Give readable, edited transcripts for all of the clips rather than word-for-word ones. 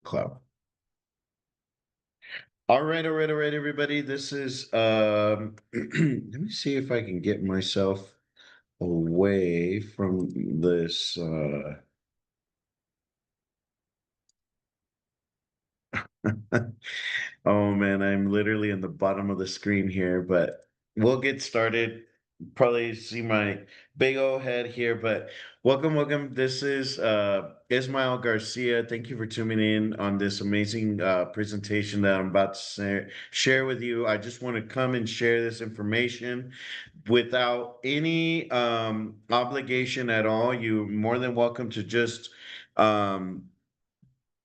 Club. All right, everybody. This is let me see if I can get myself away from this Oh man, I'm literally in the bottom of the screen here, but we'll get started. Probably see my big old head here, but welcome. This is Ismael Garcia. Thank you for tuning in on this amazing presentation that I'm about to share with you. I just want to come and share this information without any obligation at all. You're more than welcome to um,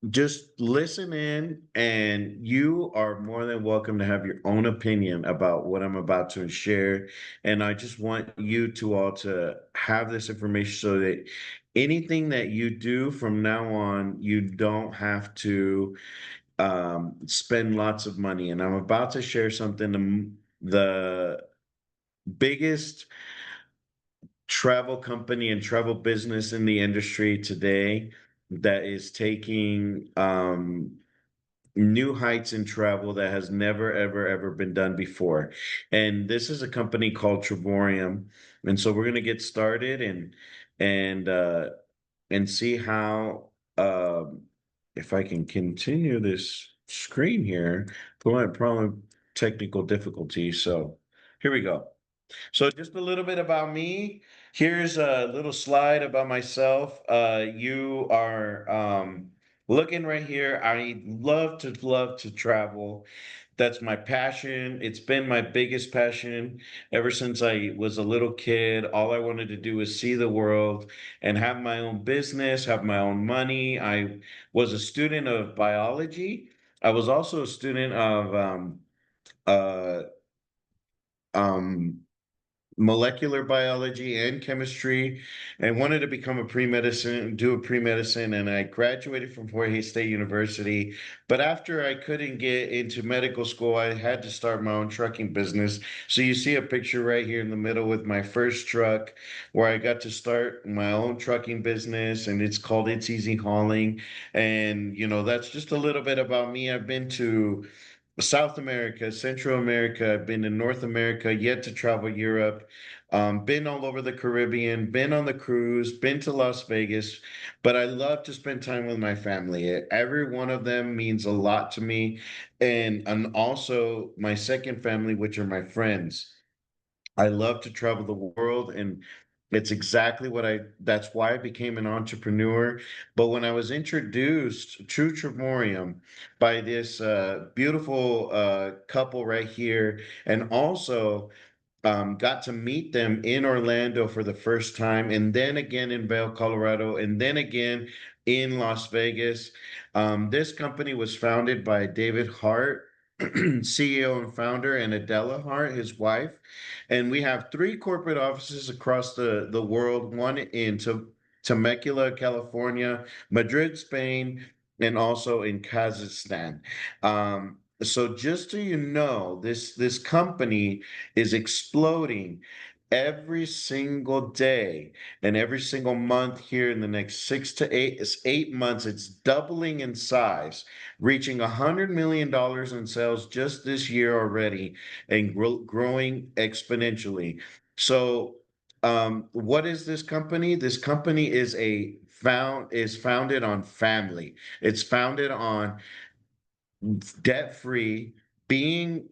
just listen in, and you are more than welcome to have your own opinion about what I'm about to share. And I just want you to all to have this information so that anything that you do from now on, you don't have to spend lots of money. And I'm about to share something, the biggest travel company and travel business in the industry today that is taking new heights in travel that has never ever been done before. And this is a company called Travorium. And so we're going to get started and uh and see how if I can continue this screen here. Probably technical difficulties. So here we go. So just a little bit about me. Here's a little slide about myself. You are looking right here. I love to travel. That's my passion. It's been my biggest passion ever since I was a little kid. All I wanted to do was see the world and have my own business, have my own money. I was a student of biology. I was also a student of uh, um, molecular biology and chemistry, and wanted to become a pre-medicine, do a pre-medicine, and I graduated from Jorge State University. But after I couldn't get into medical school, I had to start my own trucking business. So you see a picture right here in the middle with my first truck where I got to start my own trucking business, and it's called It's Easy Hauling. And that's just a little bit about me. I've been to South America, Central America. I've been in North America, yet to travel Europe. Been all over the Caribbean, been on the cruise, been to Las Vegas, but I love to spend time with my family. Every one of them means a lot to me. And also my second family, which are my friends. I love to travel the world, and it's exactly that's why I became an entrepreneur. But when I was introduced to Travorium by this beautiful couple right here, and also got to meet them in Orlando for the first time, and then again in Vail, Colorado, and then again in Las Vegas. This company was founded by David Hart, CEO and founder, and Adela Hart, his wife. And we have three corporate offices across the world, one in Temecula, California, Madrid, Spain, and also in Kazakhstan. So just so you know, this company is exploding every single day and every single month. Here in the next 6 to 8 months, it's doubling in size, reaching $100 million in sales just this year already, and growing exponentially. So what is this company? This company is founded on family. It's founded on debt free, being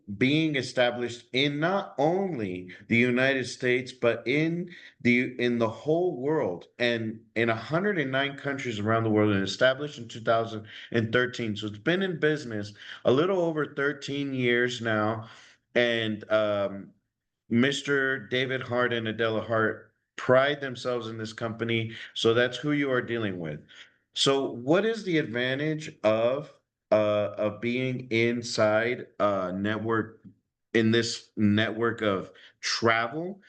established in not only the United States but in the whole world, and in 109 countries around the world, and established in 2013. So it's been in business a little over 13 years now. And Mr. David Hart and Adela Hart pride themselves in this company. So that's who you are dealing with. So what is the advantage of being inside a network, in this network of travel,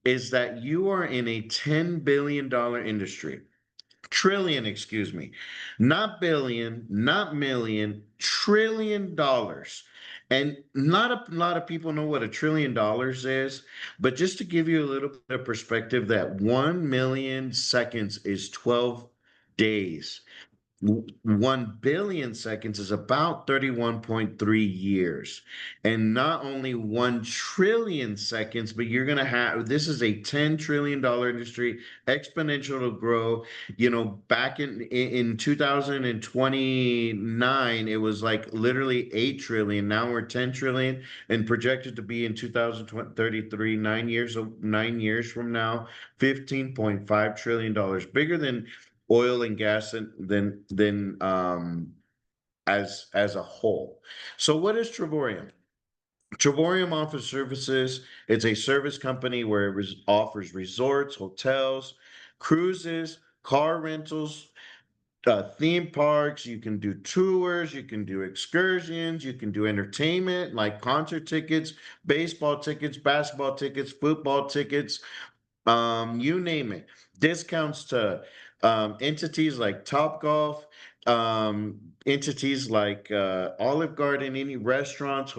is that you are in a $10 billion industry. Trillion, excuse me, not billion, not million, $1 trillion. And not a lot of people know what $1 trillion is, but just to give you a little bit of perspective, that 1 million seconds is 12 days. 1 billion seconds is about 31.3 years. And not only 1 trillion seconds, but you're going to have this is a $10 trillion industry, exponential to grow. Back in 2029, it was like literally 8 trillion. Now we're 10 trillion and projected to be in 2033, 9 years from now, $15.5 trillion, bigger than oil and gas than as a whole. So what is Travorium? Travorium offers services. It's a service company where it offers resorts, hotels, cruises, car rentals, theme parks. You can do tours, you can do excursions, you can do entertainment like concert tickets, baseball tickets, basketball tickets, football tickets, you name it. Discounts to entities like Topgolf, entities like Olive Garden, any restaurants,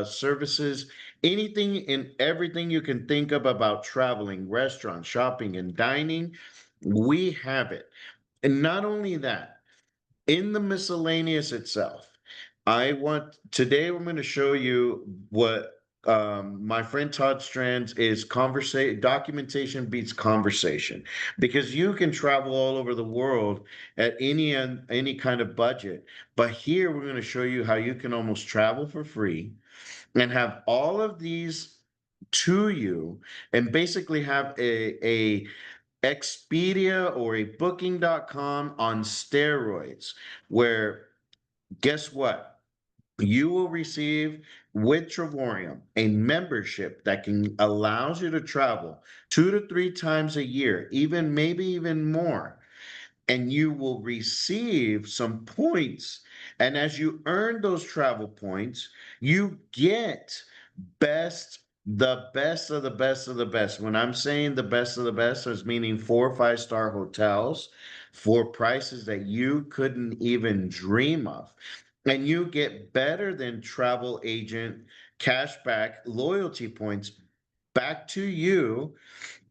services, anything and everything you can think of about traveling, restaurants, shopping, and dining. We have it. And not only that, in the miscellaneous itself, today I'm going to show you what my friend Todd Strands is conversation documentation beats conversation, because you can travel all over the world at any kind of budget, but here we're going to show you how you can almost travel for free and have all of these to you, and basically have a Expedia or a booking.com on steroids, where guess what? You will receive with Travorium a membership that can allows you to travel 2 to 3 times a year, even maybe even more, and you will receive some points. And as you earn those travel points, you get the best of the best of the best. When I'm saying the best of the best, is meaning 4 or 5 star hotels for prices that you couldn't even dream of. And you get better than travel agent cashback loyalty points back to you,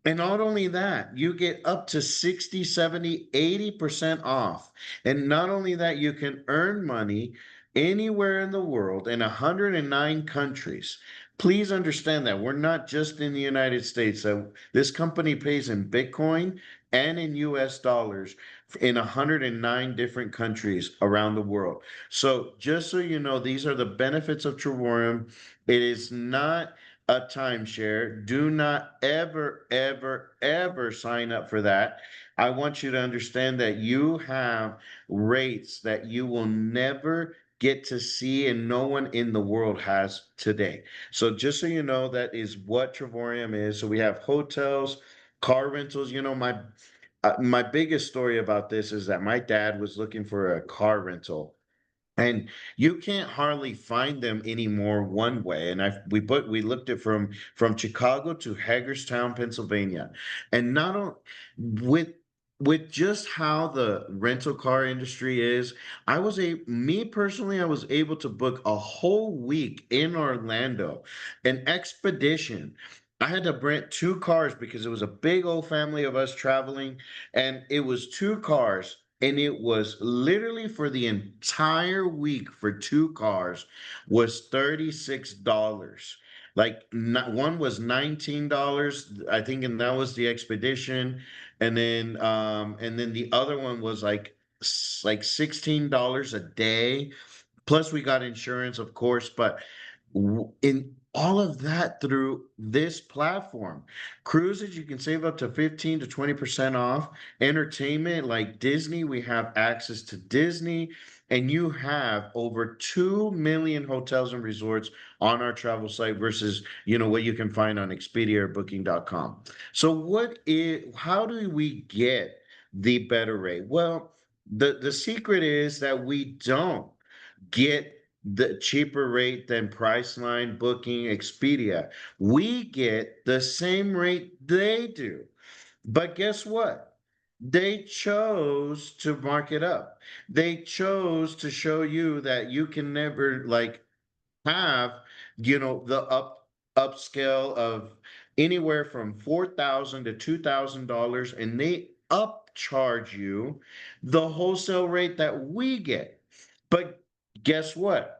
and not only that, you get up to 60, 70, 80% off. And not only that, you can earn money anywhere in the world in 109 countries. Please understand that we're not just in the United States. This company pays in Bitcoin and in US dollars in 109 different countries around the world. So just so you know, these are the benefits of Travorium. It is not a timeshare. Do not ever, ever, ever sign up for that. I want you to understand that you have rates that you will never get to see, and no one in the world has today. So just so you know, that is what Travorium is. So we have hotels, car rentals. My biggest story about this is that my dad was looking for a car rental, and you can't hardly find them anymore one way. And we looked at from Chicago to Hagerstown, Pennsylvania, and not on with with just how the rental car industry is. Me personally, I was able to book a whole week in Orlando, an expedition. I had to rent 2 cars because it was a big old family of us traveling, and it was 2 cars, and it was literally for the entire week for 2 cars was $36. Like, one was $19, I think, and that was the expedition. And then the other one was like $16 a day. Plus, we got insurance, of course, but in all of that through this platform. Cruises, you can save up to 15 to 20% off. Entertainment, like Disney, we have access to Disney, and you have over 2 million hotels and resorts on our travel site versus, what you can find on Expedia or booking.com. So how do we get the better rate? Well, the secret is that we don't get the cheaper rate than Priceline, Booking, Expedia. We get the same rate they do. But guess what? They chose to mark it up. They chose to show you that you can never have, the upscale of anywhere from 4,000 to $2,000, and they up charge you the wholesale rate that we get. But guess what?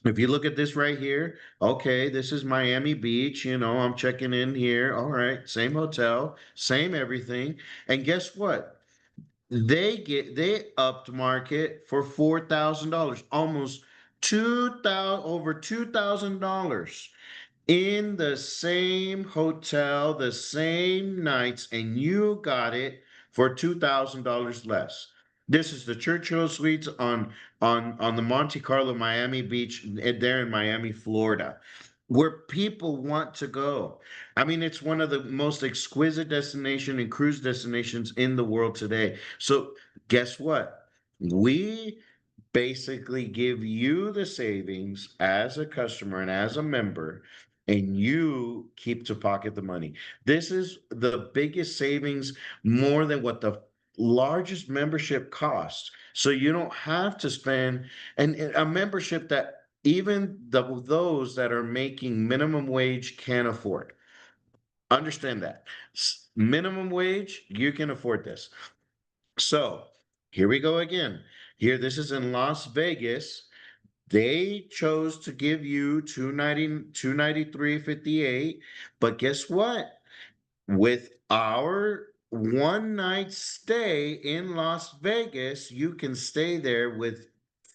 If you look at this right here, okay, this is Miami Beach, I'm checking in here. All right, same hotel, same everything. And guess what? They upped market for $4,000, almost 2,000, over $2,000 in the same hotel, the same nights, and you got it for $2,000 less. This is the Churchill Suites on the Monte Carlo, Miami Beach, there in Miami, Florida, where people want to go. I mean, it's one of the most exquisite destination and cruise destinations in the world today. So guess what? We basically give you the savings as a customer and as a member, and you keep to pocket the money. This is the biggest savings, more than what the largest membership costs. So you don't have to spend, and a membership that even those that are making minimum wage can't afford. Understand that. Minimum wage, you can afford this. So here we go again. Here, this is in Las Vegas. They chose to give you 293.58, but guess what? With our one night stay in Las Vegas, you can stay there with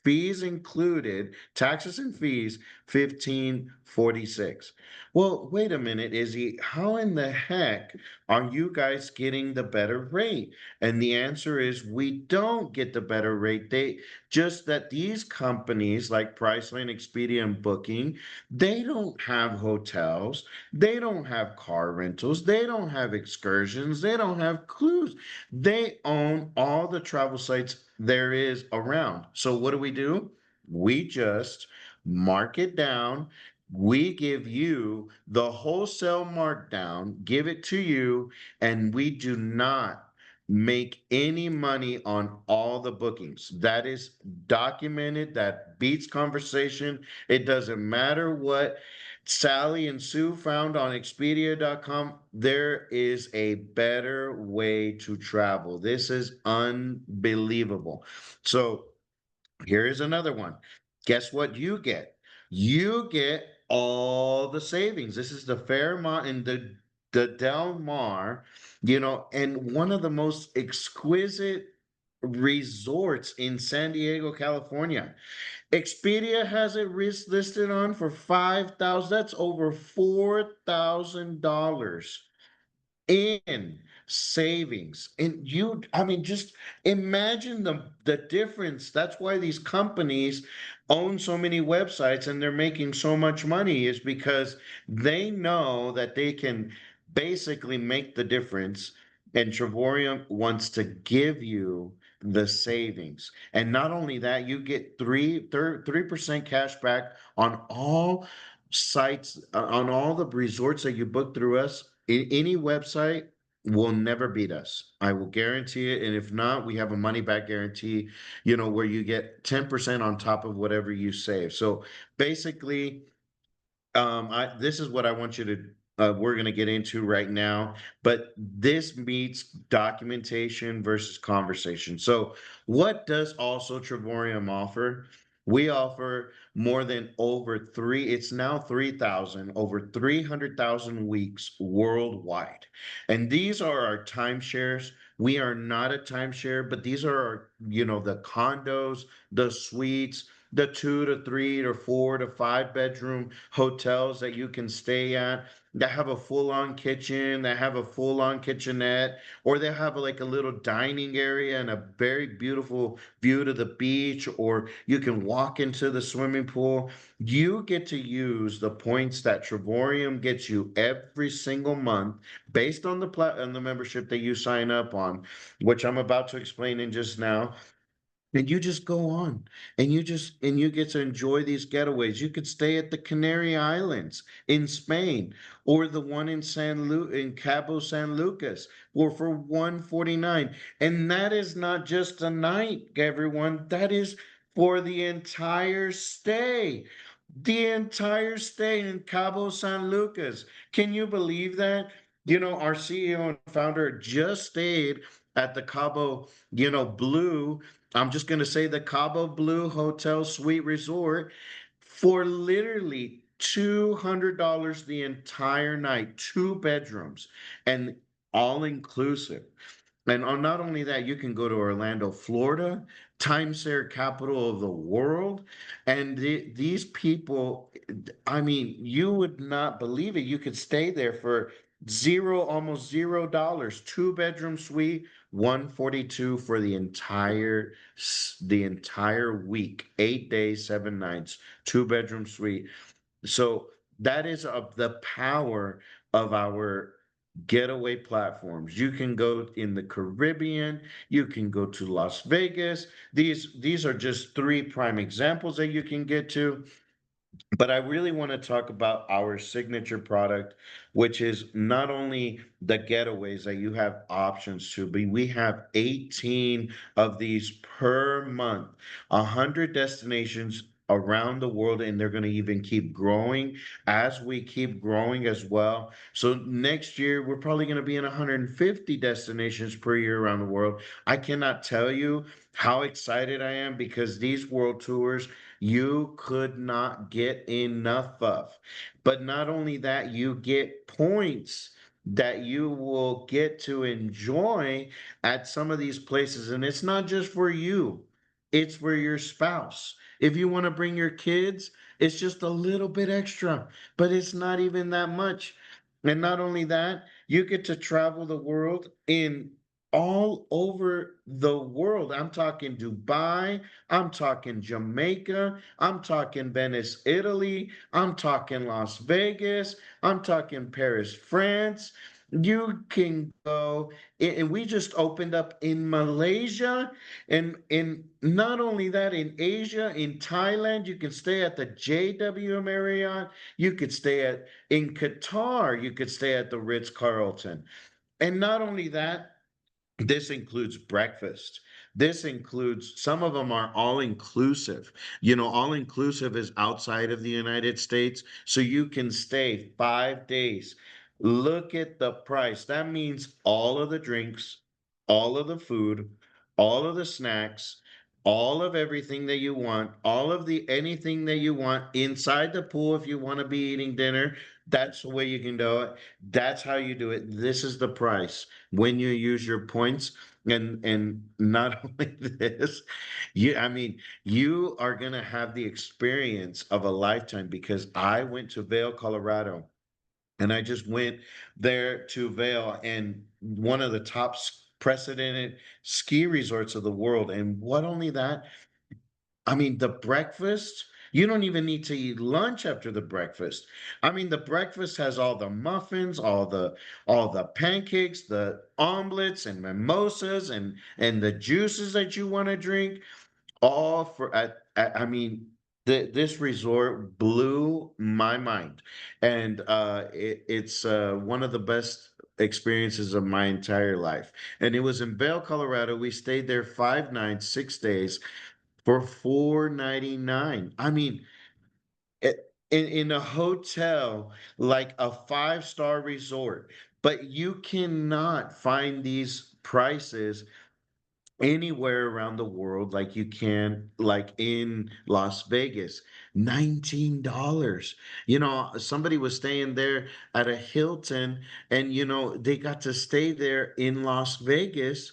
fees included, taxes and fees, 1546. Well, wait a minute, Izzy, how in the heck are you guys getting the better rate? And the answer is we don't get the better rate. They just that these companies like Priceline, Expedia, and Booking, they don't have hotels, they don't have car rentals, they don't have excursions, they don't have cruise. They own all the travel sites there is around. So what do? We just mark it down. We give you the wholesale markdown, give it to you, and we do not make any money on all the bookings. That is documented, that beats conversation. It doesn't matter what Sally and Sue found on Expedia.com. There is a better way to travel. This is unbelievable. So here is another one. Guess what you get? You get all the savings. This is the Fairmont and the Del Mar, and one of the most exquisite resorts in San Diego, California. Expedia has it listed on for 5,000. That's over $4,000 in savings. And I mean, just imagine the difference. That's why these companies own so many websites and they're making so much money, is because they know that they can basically make the difference. And Travorium wants to give you the savings. And not only that, you get 3% cash back on all sites, on all the resorts that you book through us. Any website will never beat us. I will guarantee it. And if not, we have a money back guarantee, where you get 10% on top of whatever you save. So basically, this is what I want you to. We're going to get into right now, but this meets documentation versus conversation. So, what does also Travorium offer? We offer more than over three. It's now 3,000, over 300,000 weeks worldwide, and these are our timeshares. We are not a timeshare, but these are our, the condos, the suites, the 2 to 3 to 4 to 5 bedroom hotels that you can stay at, that have a full-on kitchen, that have a full-on kitchenette, or they have like a little dining area and a very beautiful view to the beach, or you can walk into the swimming pool. You get to use the points that Travorium gets you every single month based on the membership that you sign up on, which I'm about to explain in just now. And you just go on and you get to enjoy these getaways. You could stay at the Canary Islands in Spain, or the one in Cabo San Lucas, or for 149. And that is not just a night, everyone. That is for the entire stay. The entire stay in Cabo San Lucas. Can you believe that? Our CEO and founder just stayed at the Cabo, Blue. I'm just going to say the Cabo Blue Hotel Suite Resort for literally $200 the entire night, two bedrooms, and all inclusive. And not only that, you can go to Orlando, Florida, timeshare capital of the world. And these people, I mean, you would not believe it. You could stay there for zero, almost $0, two-bedroom suite, 142 for the entire week, 8 days, 7 nights, two-bedroom suite. So that is of the power of our getaway platforms. You can go in the Caribbean, you can go to Las Vegas. These are just three prime examples that you can get to. But I really want to talk about our signature product, which is not only the getaways that you have options to, but we have 18 of these per month, 100 destinations around the world, and they're going to even keep growing as we keep growing as well. So next year, we're probably going to be in 150 destinations per year around the world. I cannot tell you how excited I am because these world tours you could not get enough of. But not only that, you get points that you will get to enjoy at some of these places. And it's not just for you, it's for your spouse. If you want to bring your kids, it's just a little bit extra, but it's not even that much. And not only that, you get to travel the world in all over the world. I'm talking Dubai, I'm talking Jamaica. I'm talking Venice, Italy. I'm talking Las Vegas. I'm talking Paris, France. You can go, and we just opened up in Malaysia, and in not only that, in Asia, in Thailand, you can stay at the JW Marriott. You could stay in Qatar. You could stay at the Ritz Carlton, and not only that, this includes breakfast. This includes, some of them are all inclusive. All inclusive is outside of the United States. So you can stay 5 days. Look at the price. That means all of the drinks, all of the food, all of the snacks, all of everything that you want, all of the anything that you want inside the pool if you want to be eating dinner. That's the way you can do it. That's how you do it. This is the price when you use your points. And not only this, I mean, you are gonna have the experience of a lifetime because I went to Vail, Colorado, and I just went there to Vail, and one of the top precedented ski resorts of the world. And what only that, I mean, the breakfast, you don't even need to eat lunch after the breakfast. I mean, the breakfast has all the muffins, all the pancakes, the omelets and mimosas and the juices that you want to drink, all for I mean, this resort blew my mind. And it's one of the best experiences of my entire life. And it was in Vail, Colorado. We stayed there 5 nights, 6 days for 499. I mean, in a hotel like a five-star resort, but you cannot find these prices anywhere around the world like you can like in Las Vegas. $19. Somebody was staying there at a Hilton, and they got to stay there in Las Vegas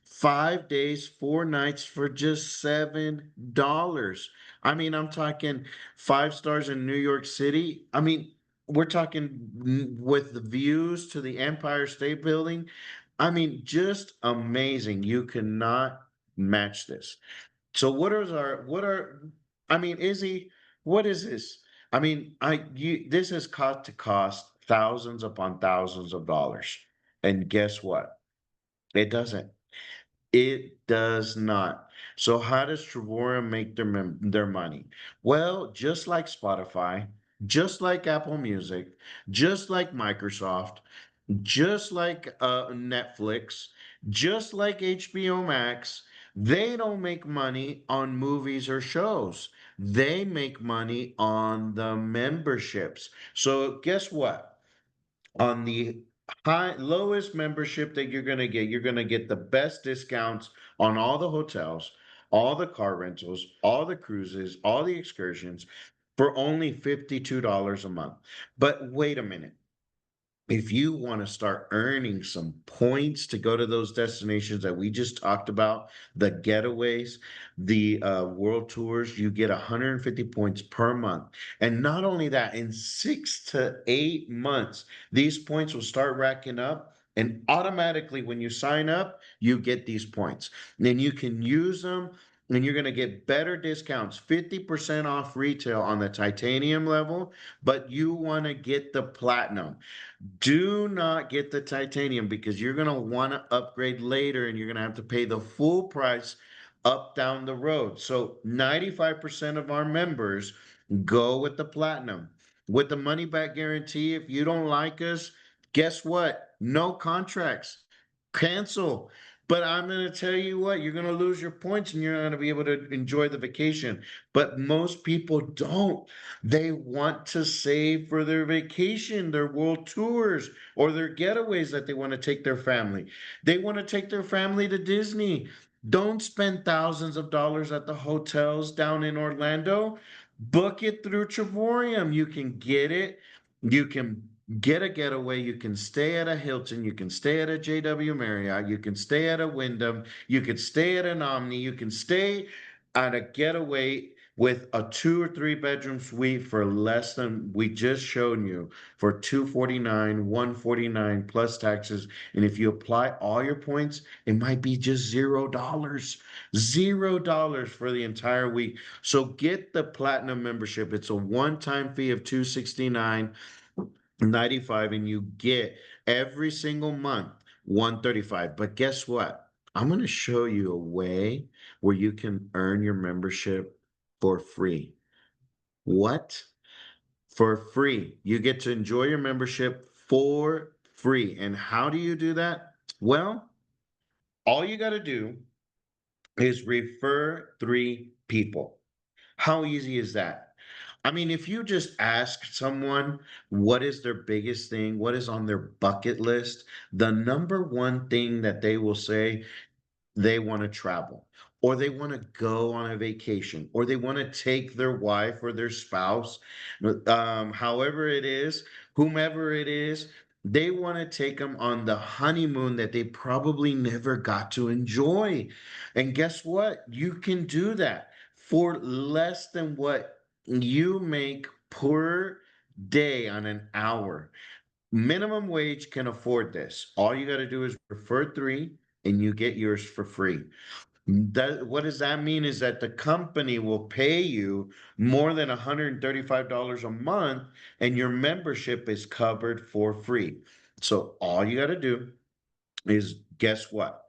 5 days, 4 nights for just $7. I mean, I'm talking five stars in New York City. I mean, we're talking with the views to the Empire State Building. I mean, just amazing. You cannot match this. So I mean, Izzy, what is this? I mean, this has cost thousands upon thousands of dollars. And guess what? It doesn't. It does not. So how does Travorium make their money? Well, just like Spotify, just like Apple Music, just like Microsoft, just like Netflix, just like HBO Max, they don't make money on movies or shows. They make money on the memberships. So guess what? On the Lowest membership that you're going to get. You're going to get the best discounts on all the hotels, all the car rentals, all the cruises, all the excursions for only $52 a month. But wait a minute. If you want to start earning some points to go to those destinations that we just talked about, the getaways, the world tours, you get 150 points per month. And not only that, in 6 to 8 months, these points will start racking up. And automatically, when you sign up, you get these points. Then you can use them and you're going to get better discounts, 50% off retail on the titanium level, but you want to get the platinum. Do not get the titanium because you're going to want to upgrade later and you're going to have to pay the full price up down the road. So 95% of our members go with the platinum. With the money back guarantee, if you don't like us, guess what? No contracts. Cancel. But I'm going to tell you what, you're going to lose your points and you're not going to be able to enjoy the vacation. But most people don't. They want to save for their vacation, their world tours, or their getaways that they want to take their family. They want to take their family to Disney. Don't spend thousands of dollars at the hotels down in Orlando. Book it through Travorium. You can get it. You can get a getaway. You can stay at a Hilton. You can stay at a JW Marriott. You can stay at a Wyndham. You could stay at an Omni. You can stay at a getaway with a 2 or 3 bedroom suite for less than we just showed you for 249, 149 plus taxes. And if you apply all your points, it might be just $0. $0 for the entire week. So get the platinum membership. It's a one-time fee of 269.95 and you get every single month 135. But guess what? I'm going to show you a way where you can earn your membership for free. What? For free. You get to enjoy your membership for free. And how do you do that? Well, all you got to do is refer 3 people. How easy is that? I mean, if you just ask someone what is their biggest thing, what is on their bucket list, the number one thing that they will say, they want to travel or they want to go on a vacation or they want to take their wife or their spouse, however it is, whomever it is, they want to take them on the honeymoon that they probably never got to enjoy. And guess what? You can do that for less than what you make per day on an hour. Minimum wage can afford this. All you got to do is refer 3 and you get yours for free. What does that mean is that the company will pay you more than $135 a month and your membership is covered for free. So all you got to do is guess what?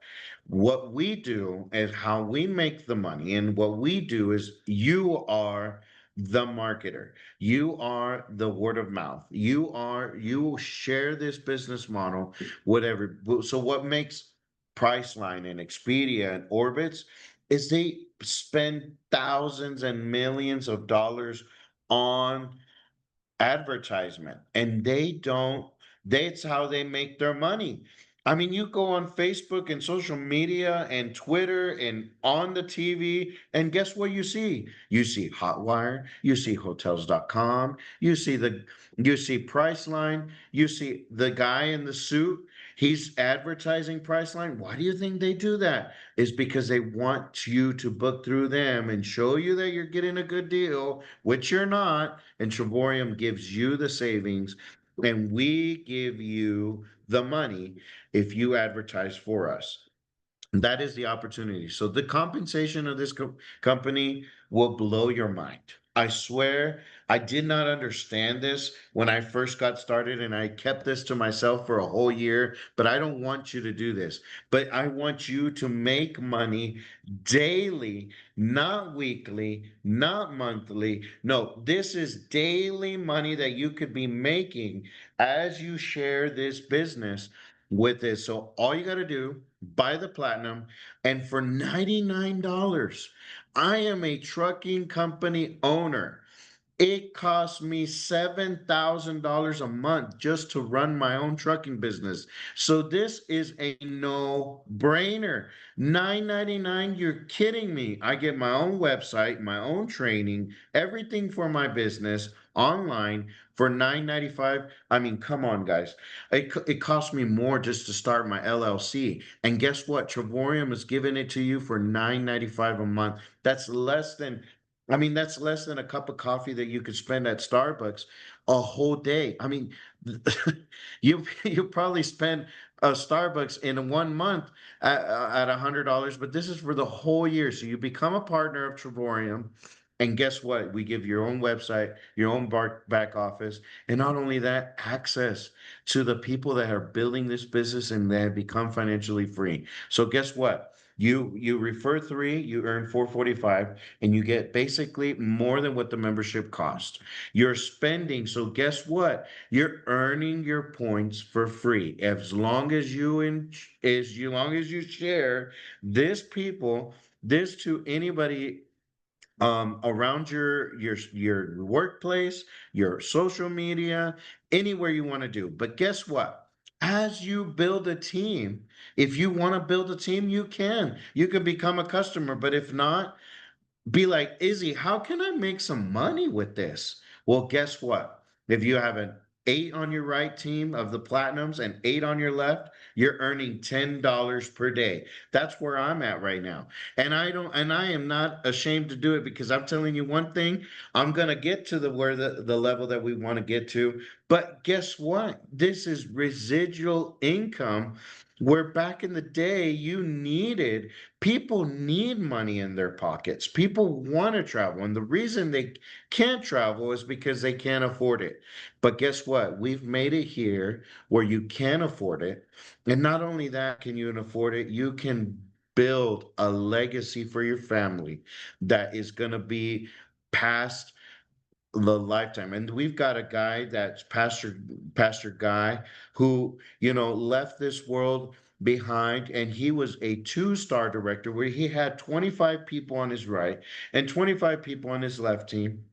What we do is how we make the money. And what we do is you are the marketer. You are the word of mouth. You share this business model, whatever. So what makes Priceline and Expedia and Orbitz is they spend thousands and millions of dollars on advertisement and they don't, that's how they make their money. I mean, you go on Facebook and social media and Twitter and on the TV, and guess what you see? You see Hotwire, you see hotels.com, you see Priceline, you see the guy in the suit, he's advertising Priceline. Why do you think they do that? Is because they want you to book through them and show you that you're getting a good deal, which you're not, and Travorium gives you the savings, and we give you the money if you advertise for us. That is the opportunity. So the compensation of this company will blow your mind. I swear, I did not understand this when I first got started, and I kept this to myself for a whole year. But I don't want you to do this. But I want you to make money daily, not weekly, not monthly. No, this is daily money that you could be making as you share this business with this. So all you got to do, buy the platinum, and for $99, I am a trucking company owner. It costs me $7,000 a month just to run my own trucking business. So this is a no-brainer. 9.99, you're kidding me. I get my own website, my own training, everything for my business online for 9.95. I mean, come on, guys. It cost me more just to start my LLC. And guess what? Travorium is giving it to you for 9.95 a month. That's less than that's less than a cup of coffee that you could spend at Starbucks a whole day. I mean, you probably spend a Starbucks in 1 month at $100, but this is for the whole year. So you become a partner of Travorium, and guess what? We give your own website, your own back office, and not only that, access to the people that are building this business and that have become financially free. So guess what? You refer three, you earn 445, and you get basically more than what the membership costs. You're spending, so guess what? You're earning your points for free as long as long as you share this to anybody around your workplace, your social media, anywhere you want to do. But guess what? As you build a team, if you want to build a team, you can. You can become a customer, but if not, be like, Izzy, how can I make some money with this? Well, guess what? If you have an eight on your right team of the platinums and eight on your left, you're earning $10 per day. That's where I'm at right now. And I am not ashamed to do it because I'm telling you one thing, I'm gonna get to the level that we want to get to. But guess what? This is residual income where back in the day you needed people need money in their pockets. People want to travel. And the reason they can't travel is because they can't afford it. But guess what? We've made it here where you can afford it. And not only that, can you afford it, you can build a legacy for your family that is going to be past the lifetime. And we've got a guy that's Pastor Guy who, left this world behind, and he was a two-star director where he had 25 people on his right and 25 people on his left team.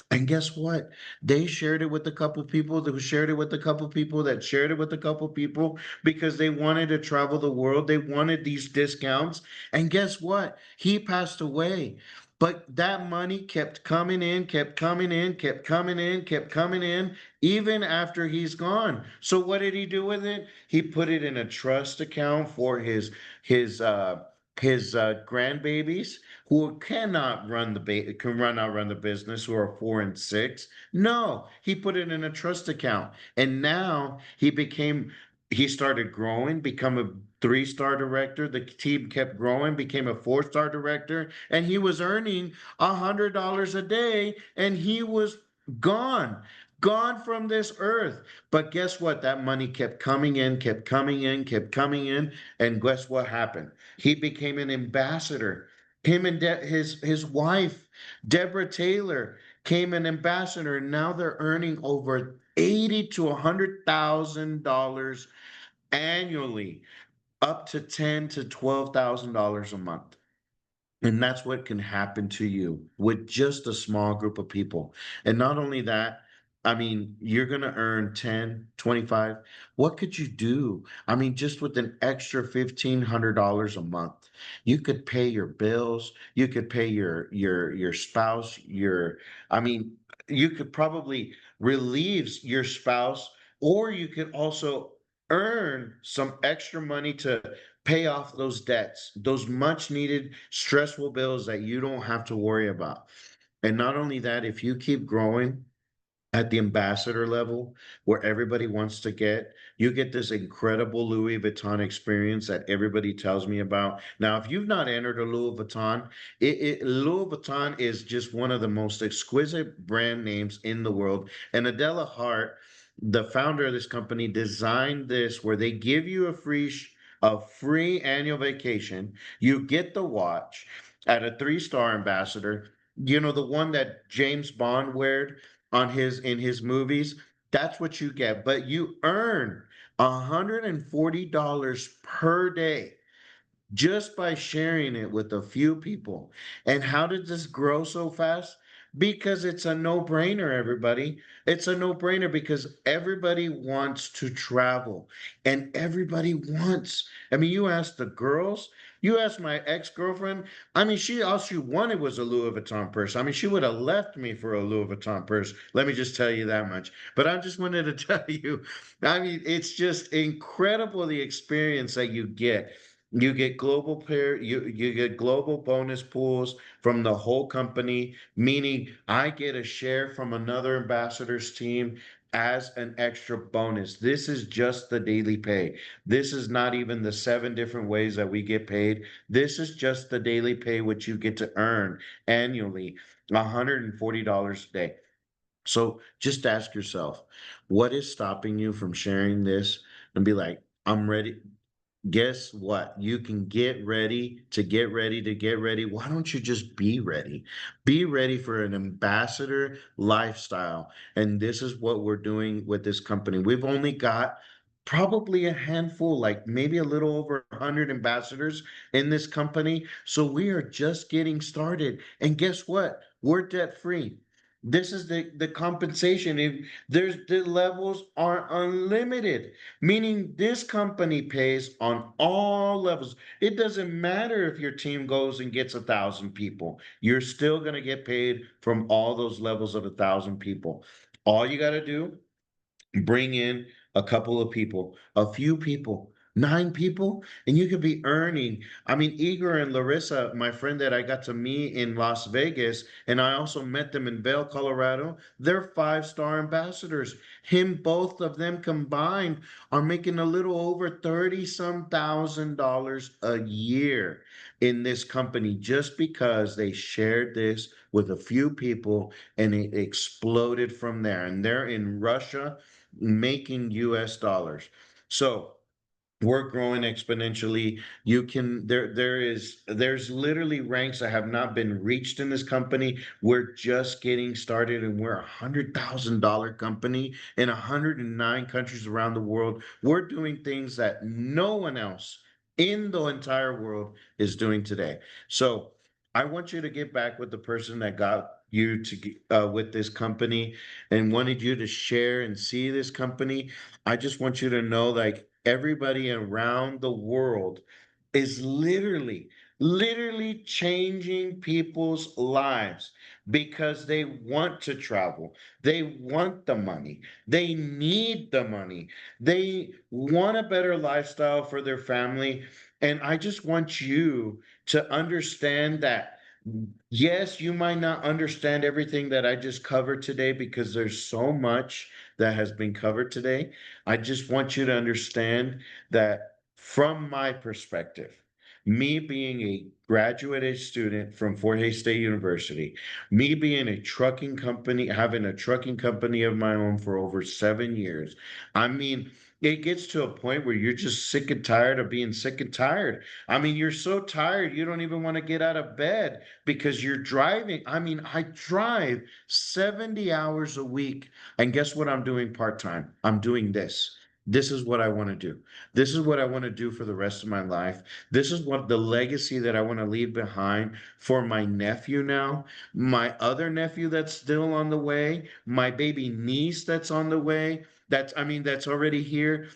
And guess what? They shared it with a couple people that shared it with a couple people that shared it with a couple people because they wanted to travel the world. They wanted these discounts. And guess what? He passed away. But that money kept coming in, kept coming in, kept coming in, kept coming in, even after he's gone. So what did he do with it? He put it in a trust account for his grandbabies who cannot run the business, who are 4 and 6. No, he put it in a trust account, and now he started growing, become a 3-star director. The team kept growing, became a 4-star director, and he was earning $100 a day, and he was gone. Gone from this earth. But guess what? That money kept coming in, kept coming in, kept coming in. And guess what happened? He became an ambassador. Him and his wife, Deborah Taylor, came an ambassador, and now they're earning over 80 to $100,000 annually, up to 10 to $12,000 a month. And that's what can happen to you with just a small group of people. And not only that, I mean, you're going to earn 10, 25. What could you do? I mean, just with an extra $1,500 a month, you could pay your bills, you could pay your spouse, I mean, you could probably relieve your spouse, or you could also earn some extra money to pay off those debts, those much needed stressful bills that you don't have to worry about. And not only that, if you keep growing at the ambassador level where everybody wants to get, you get this incredible Louis Vuitton experience that everybody tells me about. Now, if you've not entered a Louis Vuitton, Louis Vuitton is just one of the most exquisite brand names in the world. And Adela Hart, the founder of this company, designed this where they give you a free annual vacation. You get the watch at a 3-star ambassador, the one that James Bond weared on his in his movies. That's what you get, but you earn $140 per day just by sharing it with a few people. And how did this grow so fast? Because it's a no-brainer, everybody. It's a no-brainer because everybody wants to travel and everybody wants. I mean, you ask the girls, you ask my ex-girlfriend, I mean, all she wanted was a Louis Vuitton purse. I mean, she would have left me for a Louis Vuitton purse. Let me just tell you that much. But I just wanted to tell you, I mean, it's just incredible the experience that you get. You get you get global bonus pools from the whole company, meaning I get a share from another ambassador's team as an extra bonus. This is just the daily pay. This is not even the 7 different ways that we get paid. This is just the daily pay, which you get to earn annually, $140 a day. So just ask yourself, what is stopping you from sharing this and be like, I'm ready? Guess what? You can get ready to get ready to get ready. Why don't you just be ready? Be ready for an ambassador lifestyle. And this is what we're doing with this company. We've only got probably a handful, like maybe a little over 100 ambassadors in this company. So we are just getting started. And guess what? We're debt free. This is the compensation. If there's the levels are unlimited, meaning this company pays on all levels. It doesn't matter if your team goes and gets 1,000 people, you're still going to get paid from all those levels of 1,000 people. All you got to do, bring in a couple of people, a few people, 9 people, and you could be earning. I mean, Igor and Larissa, my friend that I got to meet in Las Vegas, and I also met them in Vail, Colorado. They're 5-star ambassadors. Both of them combined are making a little over 30 some $1,000 a year in this company just because they shared this with a few people and it exploded from there. And they're in Russia making US dollars. So we're growing exponentially. You can there's literally ranks that have not been reached in this company. We're just getting started and we're $100,000 company in 109 countries around the world. We're doing things that no one else in the entire world is doing today. So I want you to get back with the person that got you to with this company and wanted you to share and see this company. I just want you to know, like, everybody around the world is literally changing people's lives because they want to travel. They want the money. They need the money. They want a better lifestyle for their family. And I just want you to understand that. Yes, you might not understand everything that I just covered today because there's so much that has been covered today. I just want you to understand that from my perspective, me being a graduated student from Fort Hays State University, me being a trucking company, having a trucking company of my own for over 7 years, I mean, it gets to a point where you're just sick and tired of being sick and tired. I mean, you're so tired, you don't even want to get out of bed because you're driving. I mean, I drive 70 hours a week. And guess what I'm doing part time? I'm doing this. This is what I want to do. This is what I want to do for the rest of my life. This is what the legacy that I want to leave behind for my nephew now, my other nephew that's still on the way, my baby niece that's on the way. That's already here,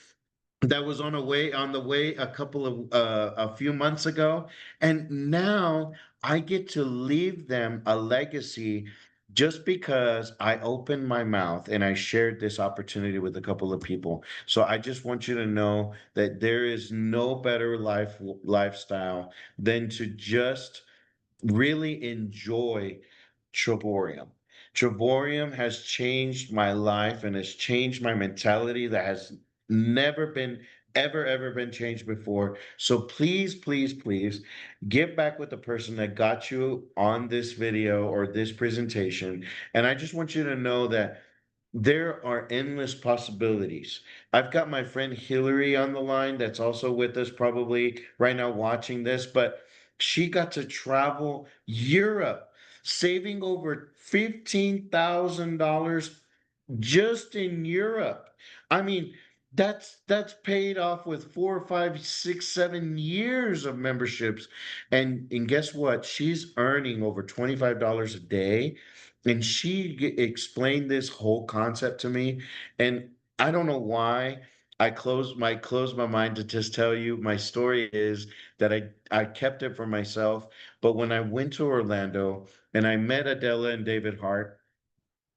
that was on the way a few months ago, and now I get to leave them a legacy just because I opened my mouth and I shared this opportunity with a couple of people. So I just want you to know that there is no better lifestyle than to just really enjoy Travorium. Travorium has changed my life and has changed my mentality that has never been ever been changed before. So please, please, please get back with the person that got you on this video or this presentation. And I just want you to know that there are endless possibilities. I've got my friend Hillary on the line that's also with us probably right now watching this, but she got to travel Europe, saving over $15,000 just in Europe. I mean, that's paid off with 4, 5, 6, 7 years of memberships. And guess what? She's earning over $25 a day and she explained this whole concept to me, and I don't know why closed my mind to just tell you. My story is that I kept it for myself, but when I went to Orlando and I met Adela and David Hart,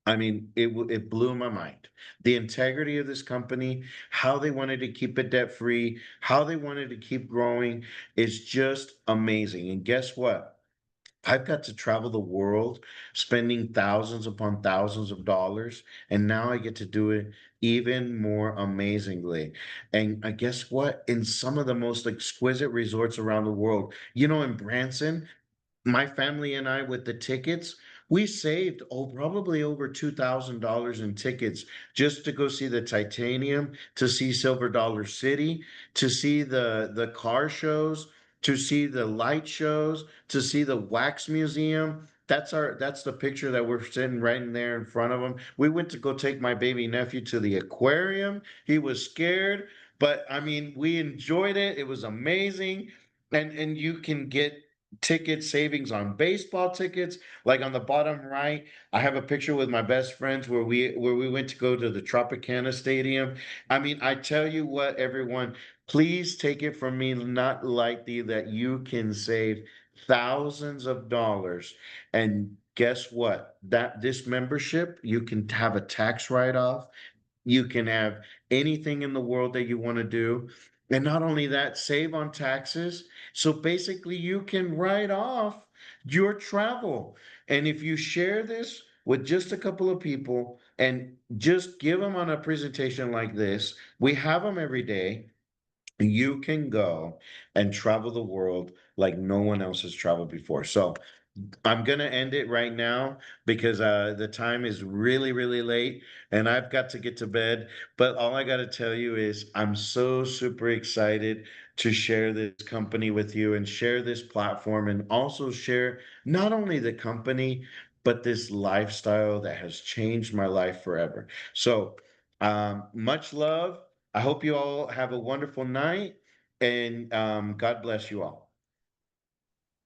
I mean, it blew my mind. The integrity of this company, how they wanted to keep it debt free, how they wanted to keep growing is just amazing. And guess what? I've got to travel the world, spending thousands upon thousands of dollars, and now I get to do it even more amazingly. And guess what? In some of the most exquisite resorts around the world, in Branson, my family and I with the tickets, we saved probably over $2,000 in tickets just to go see the Titanium, to see Silver Dollar City, to see the car shows, to see the light shows, to see the wax museum. That's the picture that we're sitting right in there in front of them. We went to go take my baby nephew to the aquarium. He was scared, but I mean, we enjoyed it. It was amazing. And you can get ticket savings on baseball tickets. Like on the bottom right, I have a picture with my best friends where we went to go to the Tropicana Stadium. I mean, I tell you what, everyone, please take it from me not lightly that you can save thousands of dollars. And guess what? That this membership, you can have a tax write-off, you can have anything in the world that you want to do. And not only that, save on taxes. So basically, you can write off your travel. And if you share this with just a couple of people and just give them on a presentation like this, we have them every day. You can go and travel the world like no one else has traveled before. So I'm gonna end it right now because the time is really, really late and I've got to get to bed. But all I gotta tell you is I'm so super excited to share this company with you and share this platform and also share not only the company, but this lifestyle that has changed my life forever. So much love. I hope you all have a wonderful night and God bless you all.